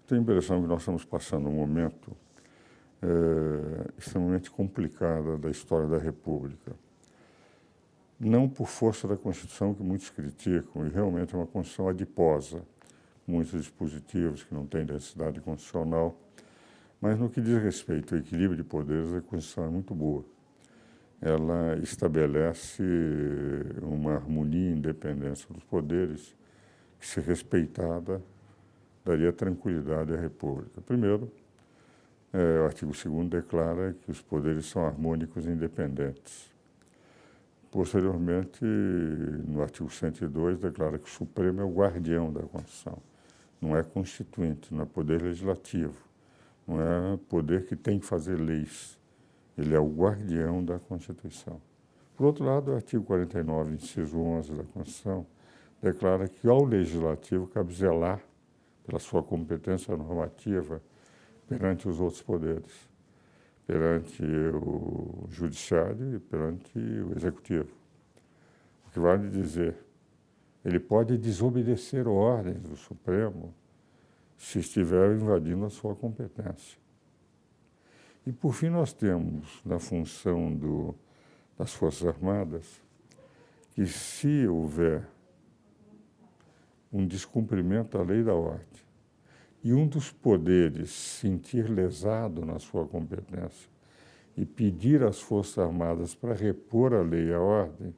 Tenho a impressão que nós estamos passando um momento extremamente complicado da história da República. Não por força da Constituição, que muitos criticam, e realmente é uma Constituição adiposa, muitos dispositivos que não têm densidade constitucional, mas no que diz respeito ao equilíbrio de poderes, a Constituição é muito boa. Ela estabelece uma harmonia e independência dos poderes que, se respeitada, daria tranquilidade à República. Primeiro, o artigo 2º declara que os poderes são harmônicos e independentes. Posteriormente, no artigo 102, declara que o Supremo é o guardião da Constituição. Não é constituinte, não é poder legislativo, não é poder que tem que fazer leis. Ele é o guardião da Constituição. Por outro lado, o artigo 49, inciso 11 da Constituição, declara que ao Legislativo cabe zelar pela sua competência normativa perante os outros poderes, perante o Judiciário e perante o Executivo. O que vale dizer, ele pode desobedecer ordens do Supremo se estiver invadindo a sua competência. E, por fim, nós temos, na função das Forças Armadas, que se houver um descumprimento da lei e da ordem, e um dos poderes sentir lesado na sua competência e pedir às Forças Armadas para repor a lei e a ordem,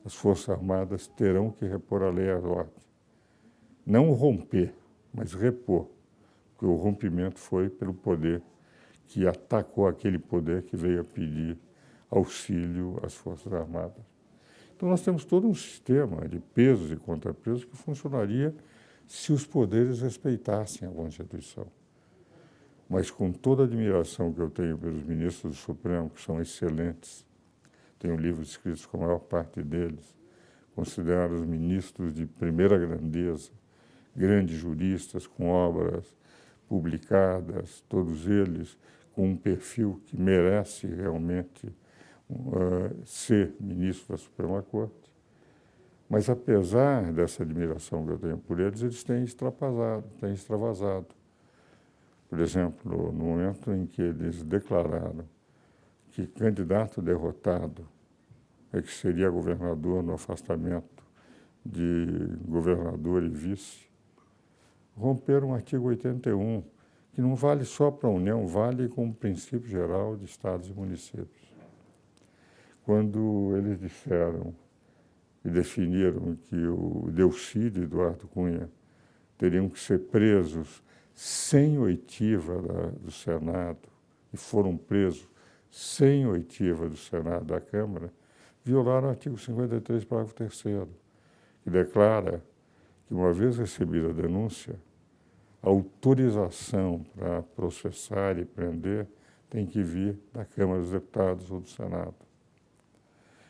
as Forças Armadas terão que repor a lei e a ordem. Não romper, mas repor, porque o rompimento foi pelo poder que atacou aquele poder que veio a pedir auxílio às Forças Armadas. Então, nós temos todo um sistema de pesos e contrapesos que funcionaria se os poderes respeitassem a Constituição. Mas, com toda a admiração que eu tenho pelos ministros do Supremo, que são excelentes, tenho livros escritos com a maior parte deles, considero os ministros de primeira grandeza, grandes juristas com obras publicadas, todos eles com um perfil que merece realmente ser ministro da Suprema Corte. Mas, apesar dessa admiração que eu tenho por eles têm extravasado. Por exemplo, no momento em que eles declararam que candidato derrotado é que seria governador no afastamento de governador e vice, romperam o artigo 81, que não vale só para a União, vale como princípio geral de estados e municípios. Quando eles disseram e definiram que o Delcídio e Eduardo Cunha teriam que ser presos sem oitiva do Senado, e foram presos sem oitiva do Senado da Câmara, violaram o artigo 53, parágrafo 3º, que declara que, uma vez recebida a denúncia, a autorização para processar e prender tem que vir da Câmara dos Deputados ou do Senado.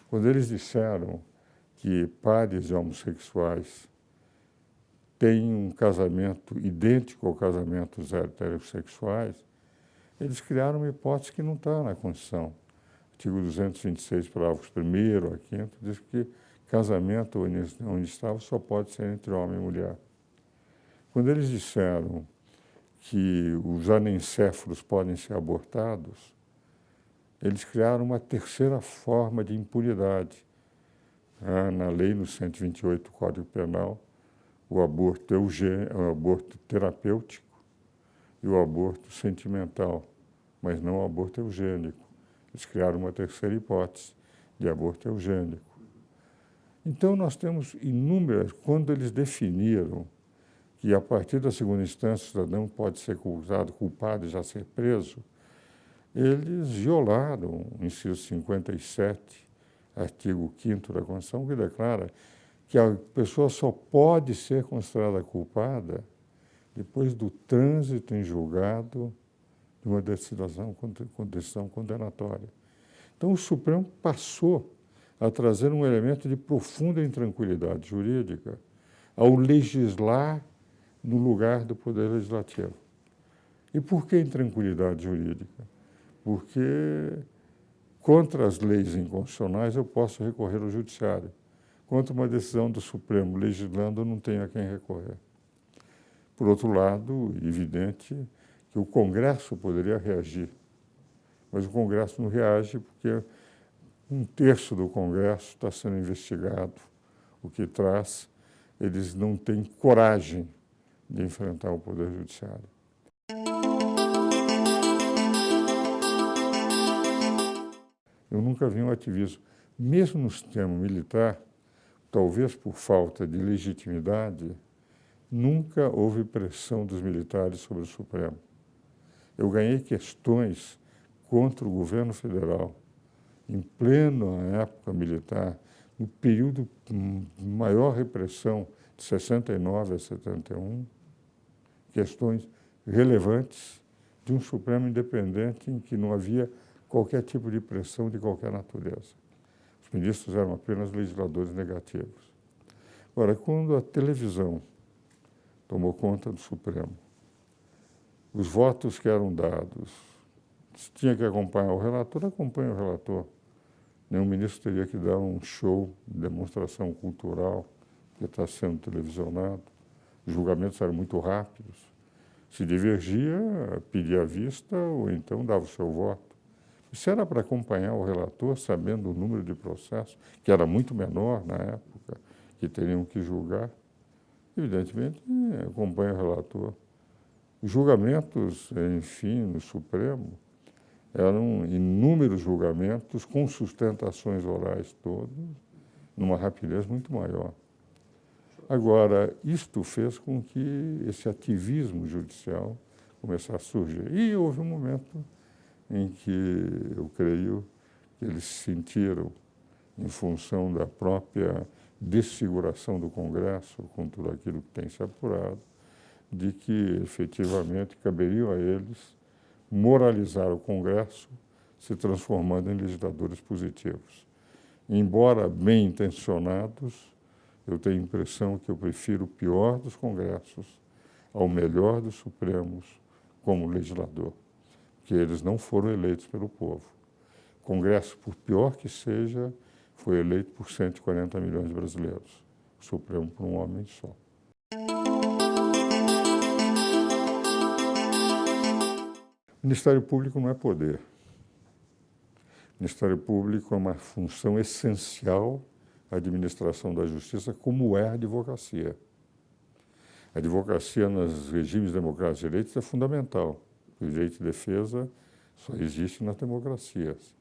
Quando eles disseram que pares de homossexuais têm um casamento idêntico ao casamento dos heterossexuais, eles criaram uma hipótese que não está na Constituição. O artigo 226, parágrafos 1º a 5º, diz que casamento onde estava só pode ser entre homem e mulher. Quando eles disseram que os anencéfalos podem ser abortados, eles criaram uma terceira forma de impunidade. Na lei, no 128 do Código Penal, o aborto o aborto terapêutico e o aborto sentimental, mas não o aborto eugênico. Eles criaram uma terceira hipótese de aborto eugênico. Então, nós temos inúmeras, quando eles definiram que, a partir da segunda instância, o cidadão pode ser culpado e já ser preso, eles violaram o inciso 57, artigo 5º da Constituição, que declara que a pessoa só pode ser considerada culpada depois do trânsito em julgado de uma decisão condenatória. Então, o Supremo passou a trazer um elemento de profunda intranquilidade jurídica ao legislar no lugar do Poder Legislativo. E por que intranquilidade jurídica? Porque, contra as leis inconstitucionais, eu posso recorrer ao Judiciário. contra uma decisão do Supremo legislando, não tem a quem recorrer. Por outro lado, evidente que o Congresso poderia reagir, mas o Congresso não reage porque um terço do Congresso está sendo investigado, o que traz, eles não têm coragem de enfrentar o Poder Judiciário. Eu nunca vi um ativismo, mesmo no sistema militar, talvez por falta de legitimidade, nunca houve pressão dos militares sobre o Supremo. Eu ganhei questões contra o governo federal, em plena época militar, no período de maior repressão, de 69 a 71, questões relevantes de um Supremo independente em que não havia qualquer tipo de pressão de qualquer natureza. Os ministros eram apenas legisladores negativos. Agora, quando a televisão tomou conta do Supremo, os votos que eram dados, se tinha que acompanhar o relator, acompanha o relator. Nenhum ministro teria que dar um show de demonstração cultural que está sendo televisionado. Os julgamentos eram muito rápidos. Se divergia, pedia a vista ou então dava o seu voto. Isso era para acompanhar o relator, sabendo o número de processos, que era muito menor na época, que teriam que julgar. Evidentemente, acompanha o relator. Os julgamentos, enfim, no Supremo, eram inúmeros julgamentos com sustentações orais todas, numa rapidez muito maior. Agora, isto fez com que esse ativismo judicial começasse a surgir. E houve um momento em que eu creio que eles sentiram, em função da própria desfiguração do Congresso, com tudo aquilo que tem se apurado, de que efetivamente caberia a eles moralizar o Congresso, se transformando em legisladores positivos. Embora bem intencionados, eu tenho a impressão que eu prefiro o pior dos congressos ao melhor dos Supremos como legislador, porque eles não foram eleitos pelo povo. O Congresso, por pior que seja, foi eleito por 140 milhões de brasileiros, o Supremo por um homem só. O Ministério Público não é poder. O Ministério Público é uma função essencial à administração da justiça, como é a advocacia. A advocacia nos regimes democráticos de direitos é fundamental. O direito de defesa só existe nas democracias,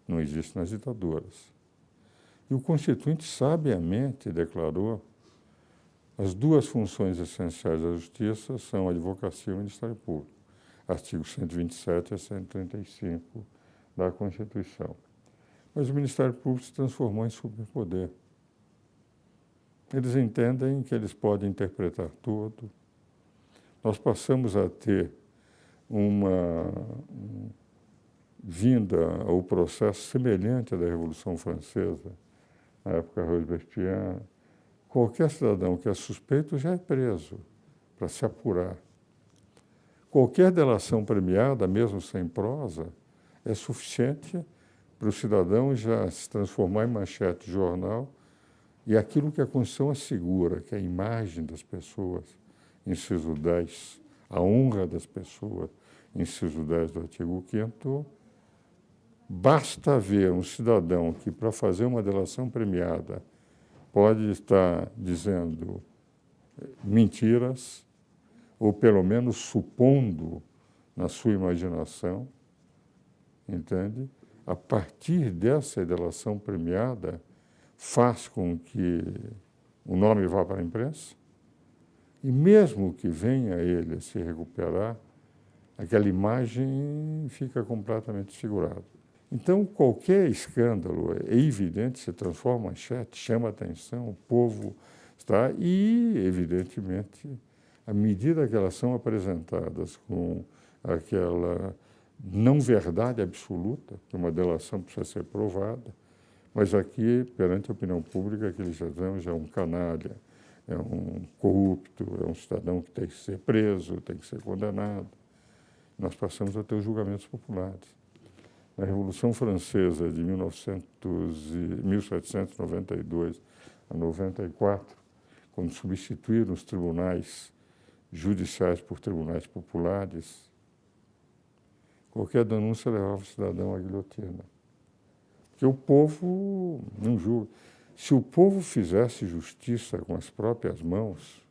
não existe nas ditaduras. E o Constituinte sabiamente declarou as duas funções essenciais da justiça são a advocacia e o Ministério Público. Artigos 127 a 135 da Constituição. Mas o Ministério Público se transformou em superpoder. Eles entendem que eles podem interpretar tudo. Nós passamos a ter uma vinda ao processo semelhante à da Revolução Francesa, na época Robespierre. Qualquer cidadão que é suspeito já é preso para se apurar. Qualquer delação premiada, mesmo sem prosa, é suficiente para o cidadão já se transformar em manchete de jornal e aquilo que a Constituição assegura, que é a imagem das pessoas, inciso 10, a honra das pessoas, inciso 10 do artigo 5º, basta ver um cidadão que, para fazer uma delação premiada, pode estar dizendo mentiras, ou pelo menos supondo na sua imaginação, entende? A partir dessa delação premiada, faz com que o nome vá para a imprensa, e mesmo que venha ele a se recuperar, aquela imagem fica completamente desfigurada. Então, qualquer escândalo é evidente, se transforma em manchete, chama a atenção, o povo está, e, evidentemente, à medida que elas são apresentadas com aquela não verdade absoluta, que uma delação precisa ser provada, mas aqui, perante a opinião pública, aquele cidadão já é um canalha, é um corrupto, é um cidadão que tem que ser preso, tem que ser condenado. Nós passamos a ter os julgamentos populares. Na Revolução Francesa de 1792 a 94, quando substituíram os tribunais judiciais por tribunais populares, qualquer denúncia levava o cidadão à guilhotina. Porque o povo não julga. Se o povo fizesse justiça com as próprias mãos,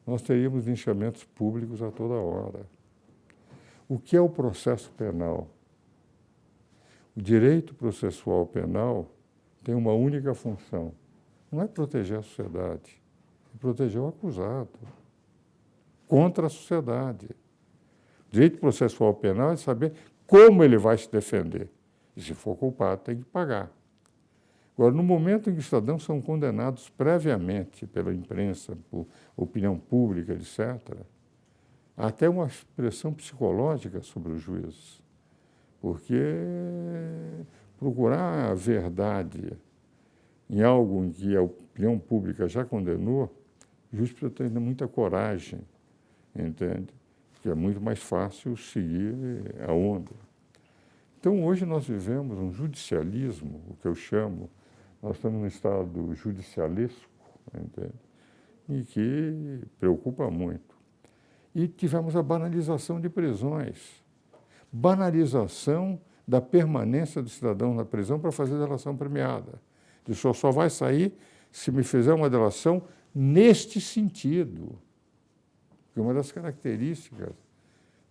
nós teríamos linchamentos públicos a toda hora. O que é o processo penal? O direito processual penal tem uma única função. Não é proteger a sociedade, é proteger o acusado contra a sociedade. O direito processual penal é saber como ele vai se defender. E, se for culpado, tem que pagar. Agora, no momento em que os cidadãos são condenados previamente pela imprensa, por opinião pública, etc., há até uma pressão psicológica sobre os juízes, porque procurar a verdade em algo em que a opinião pública já condenou, o juiz precisa ter muita coragem, entende? Porque é muito mais fácil seguir a onda. Então, hoje nós vivemos um judicialismo, o que eu chamo, nós estamos num estado judicialesco, entende? E que preocupa muito. E tivemos a banalização de prisões, banalização da permanência do cidadão na prisão para fazer delação premiada. O senhor só vai sair se me fizer uma delação neste sentido. Porque uma das características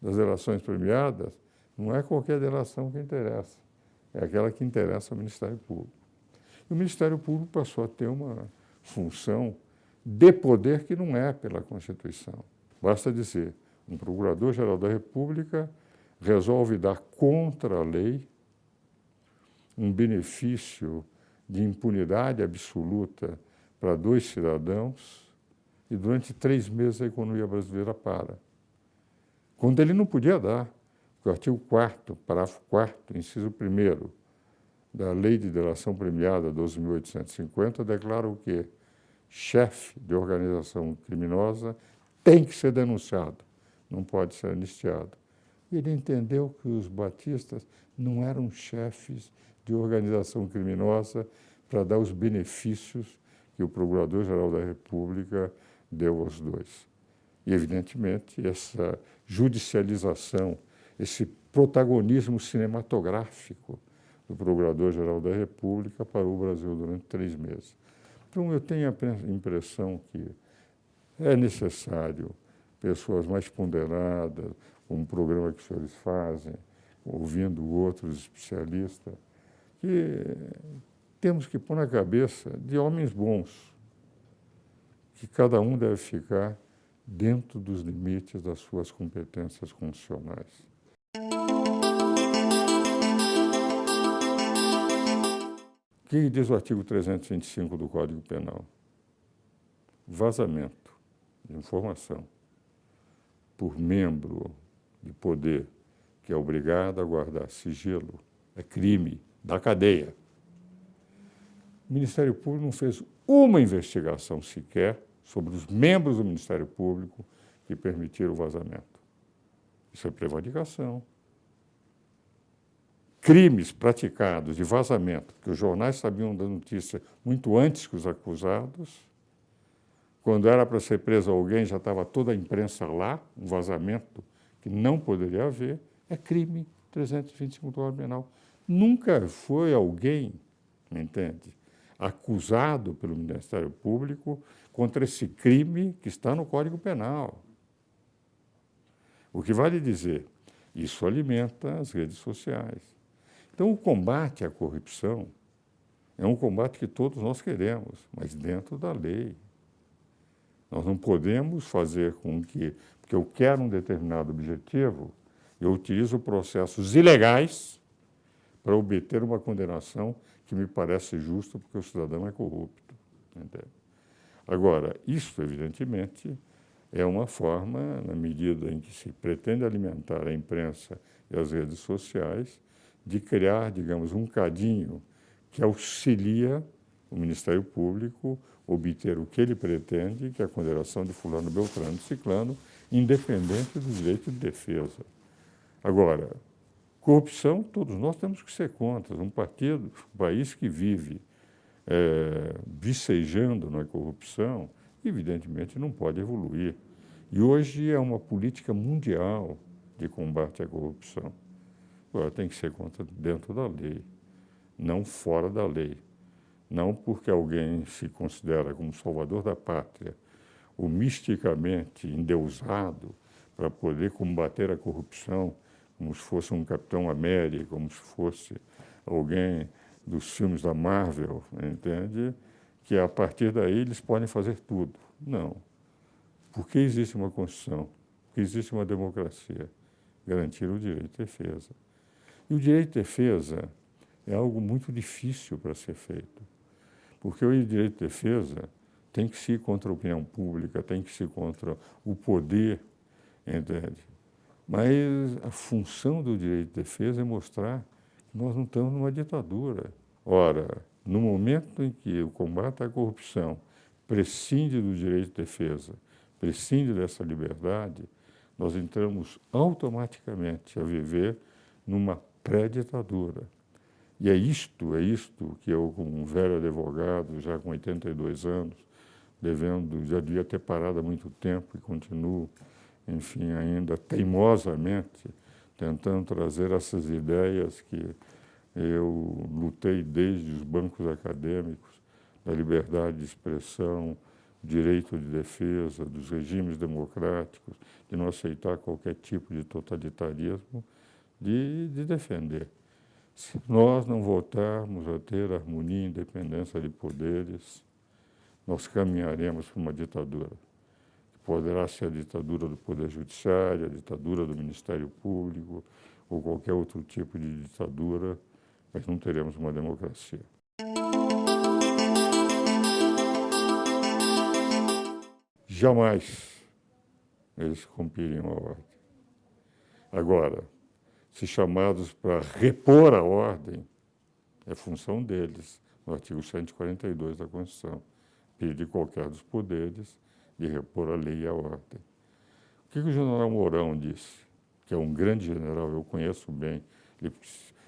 das delações premiadas não é qualquer delação que interessa, é aquela que interessa ao Ministério Público. E o Ministério Público passou a ter uma função de poder que não é pela Constituição. Basta dizer, um Procurador-Geral da República resolve dar contra a lei um benefício de impunidade absoluta para 2 cidadãos e durante 3 meses a economia brasileira para. Quando ele não podia dar, o artigo 4º, parágrafo 4º, inciso 1º da Lei de Delação Premiada 12.850 declara o quê? Chefe de organização criminosa tem que ser denunciado, não pode ser anistiado. E ele entendeu que os batistas não eram chefes de organização criminosa para dar os benefícios que o Procurador-Geral da República deu aos 2. E, evidentemente, essa judicialização, esse protagonismo cinematográfico do Procurador-Geral da República parou o Brasil durante 3 meses. Então, eu tenho a impressão que é necessário pessoas mais ponderadas, como o programa que os senhores fazem, ouvindo outros especialistas, que temos que pôr na cabeça de homens bons, que cada um deve ficar dentro dos limites das suas competências constitucionais. O que diz o artigo 325 do Código Penal? Vazamento de informação por membro de poder que é obrigado a guardar sigilo é crime da cadeia. O Ministério Público não fez uma investigação sequer sobre os membros do Ministério Público que permitiram o vazamento. Isso é prevaricação. Crimes praticados de vazamento, que os jornais sabiam da notícia muito antes que os acusados. Quando era para ser preso alguém, já estava toda a imprensa lá, um vazamento que não poderia haver, é crime 325 do Código Penal. Nunca foi alguém, me entende, acusado pelo Ministério Público contra esse crime que está no Código Penal. O que vale dizer, isso alimenta as redes sociais. Então, o combate à corrupção é um combate que todos nós queremos, mas dentro da lei. Nós não podemos fazer com que, porque eu quero um determinado objetivo, eu utilizo processos ilegais para obter uma condenação que me parece justa porque o cidadão é corrupto. Entende? Agora, isso, evidentemente, é uma forma, na medida em que se pretende alimentar a imprensa e as redes sociais, de criar, digamos, um cadinho que auxilia o Ministério Público obter o que ele pretende, que é a condenação de fulano, beltrano, ciclano, independente do direito de defesa. Agora, corrupção, todos nós temos que ser contra. Um país que vive vicejando na corrupção, evidentemente não pode evoluir. E hoje é uma política mundial de combate à corrupção. Agora, tem que ser dentro da lei, não fora da lei. Não porque alguém se considera como salvador da pátria ou misticamente endeusado para poder combater a corrupção, como se fosse um Capitão América, como se fosse alguém dos filmes da Marvel, entende? Que a partir daí eles podem fazer tudo. Não. Porque existe uma Constituição, porque existe uma democracia, garantir o direito de defesa. E o direito de defesa é algo muito difícil para ser feito, porque o direito de defesa tem que se ir contra a opinião pública, tem que se ir contra o poder, entende? Mas a função do direito de defesa é mostrar que nós não estamos numa ditadura. Ora, no momento em que o combate à corrupção prescinde do direito de defesa, prescinde dessa liberdade, nós entramos automaticamente a viver numa pré-ditadura. E é isto que eu, como um velho advogado, já com 82 anos, já devia ter parado há muito tempo e continuo, enfim, ainda teimosamente tentando trazer essas ideias que eu lutei desde os bancos acadêmicos, da liberdade de expressão, direito de defesa, dos regimes democráticos, de não aceitar qualquer tipo de totalitarismo, de defender. Se nós não voltarmos a ter harmonia e independência de poderes, nós caminharemos para uma ditadura. Poderá ser a ditadura do Poder Judiciário, a ditadura do Ministério Público, ou qualquer outro tipo de ditadura, mas não teremos uma democracia. Jamais eles cumpririam a ordem. Agora, se chamados para repor a ordem, é função deles, no artigo 142 da Constituição, pedir qualquer dos poderes de repor a lei e a ordem. O que o general Mourão disse, que é um grande general, eu conheço bem, ele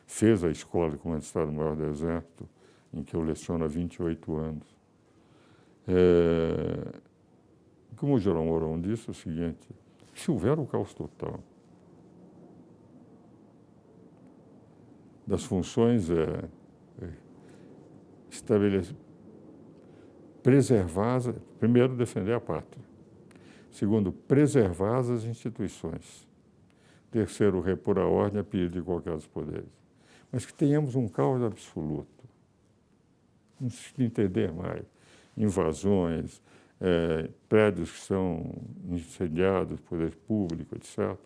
fez a escola de comando de Estado-Maior do Exército, em que eu leciono há 28 anos. Como o general Mourão disse, é o seguinte: se houver um caos total, das funções preservar, primeiro, defender a pátria. Segundo, preservar as instituições. Terceiro, repor a ordem a pedido de qualquer dos poderes. Mas que tenhamos um caos absoluto. Não se entender mais. Invasões, prédios que são incendiados, poder público, etc.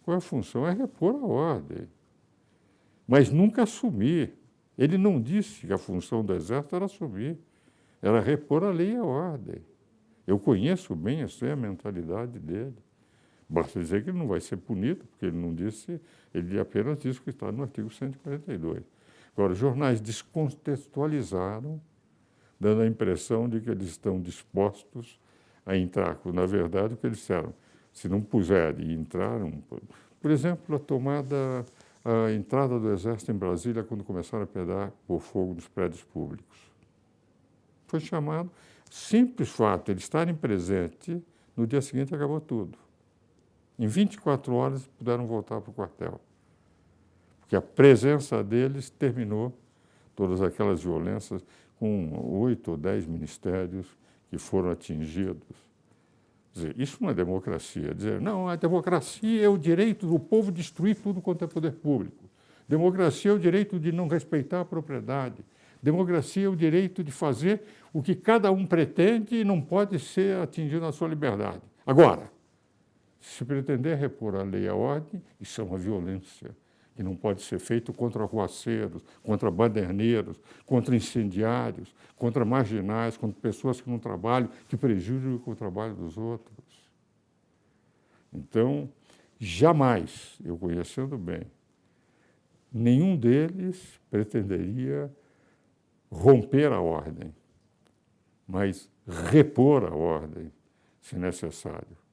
Qual é a função? É repor a ordem. Mas nunca assumir. Ele não disse que a função do Exército era assumir. Era repor a lei e a ordem. Eu conheço bem essa é a mentalidade dele. Basta dizer que ele não vai ser punido, porque ele não disse, ele apenas disse que está no artigo 142. Agora, os jornais descontextualizaram, dando a impressão de que eles estão dispostos a entrar. Na verdade, o que eles disseram, se não puserem e entraram, por exemplo, a entrada do Exército em Brasília quando começaram a pegar o fogo nos prédios públicos. Foi chamado, simples fato, eles estarem presentes, no dia seguinte acabou tudo. Em 24 horas puderam voltar para o quartel, porque a presença deles terminou todas aquelas violências com 8 ou 10 ministérios que foram atingidos. Quer dizer, isso não é democracia. Dizer, não, a democracia é o direito do povo destruir tudo quanto é poder público. Democracia é o direito de não respeitar a propriedade. Democracia é o direito de fazer o que cada um pretende e não pode ser atingido na sua liberdade. Agora, se pretender repor a lei e a ordem, isso é uma violência que não pode ser feito contra arruaceiros, contra baderneiros, contra incendiários, contra marginais, contra pessoas que não trabalham, que prejudicam o trabalho dos outros. Então, jamais, eu conhecendo bem, nenhum deles pretenderia romper a ordem, mas repor a ordem, se necessário.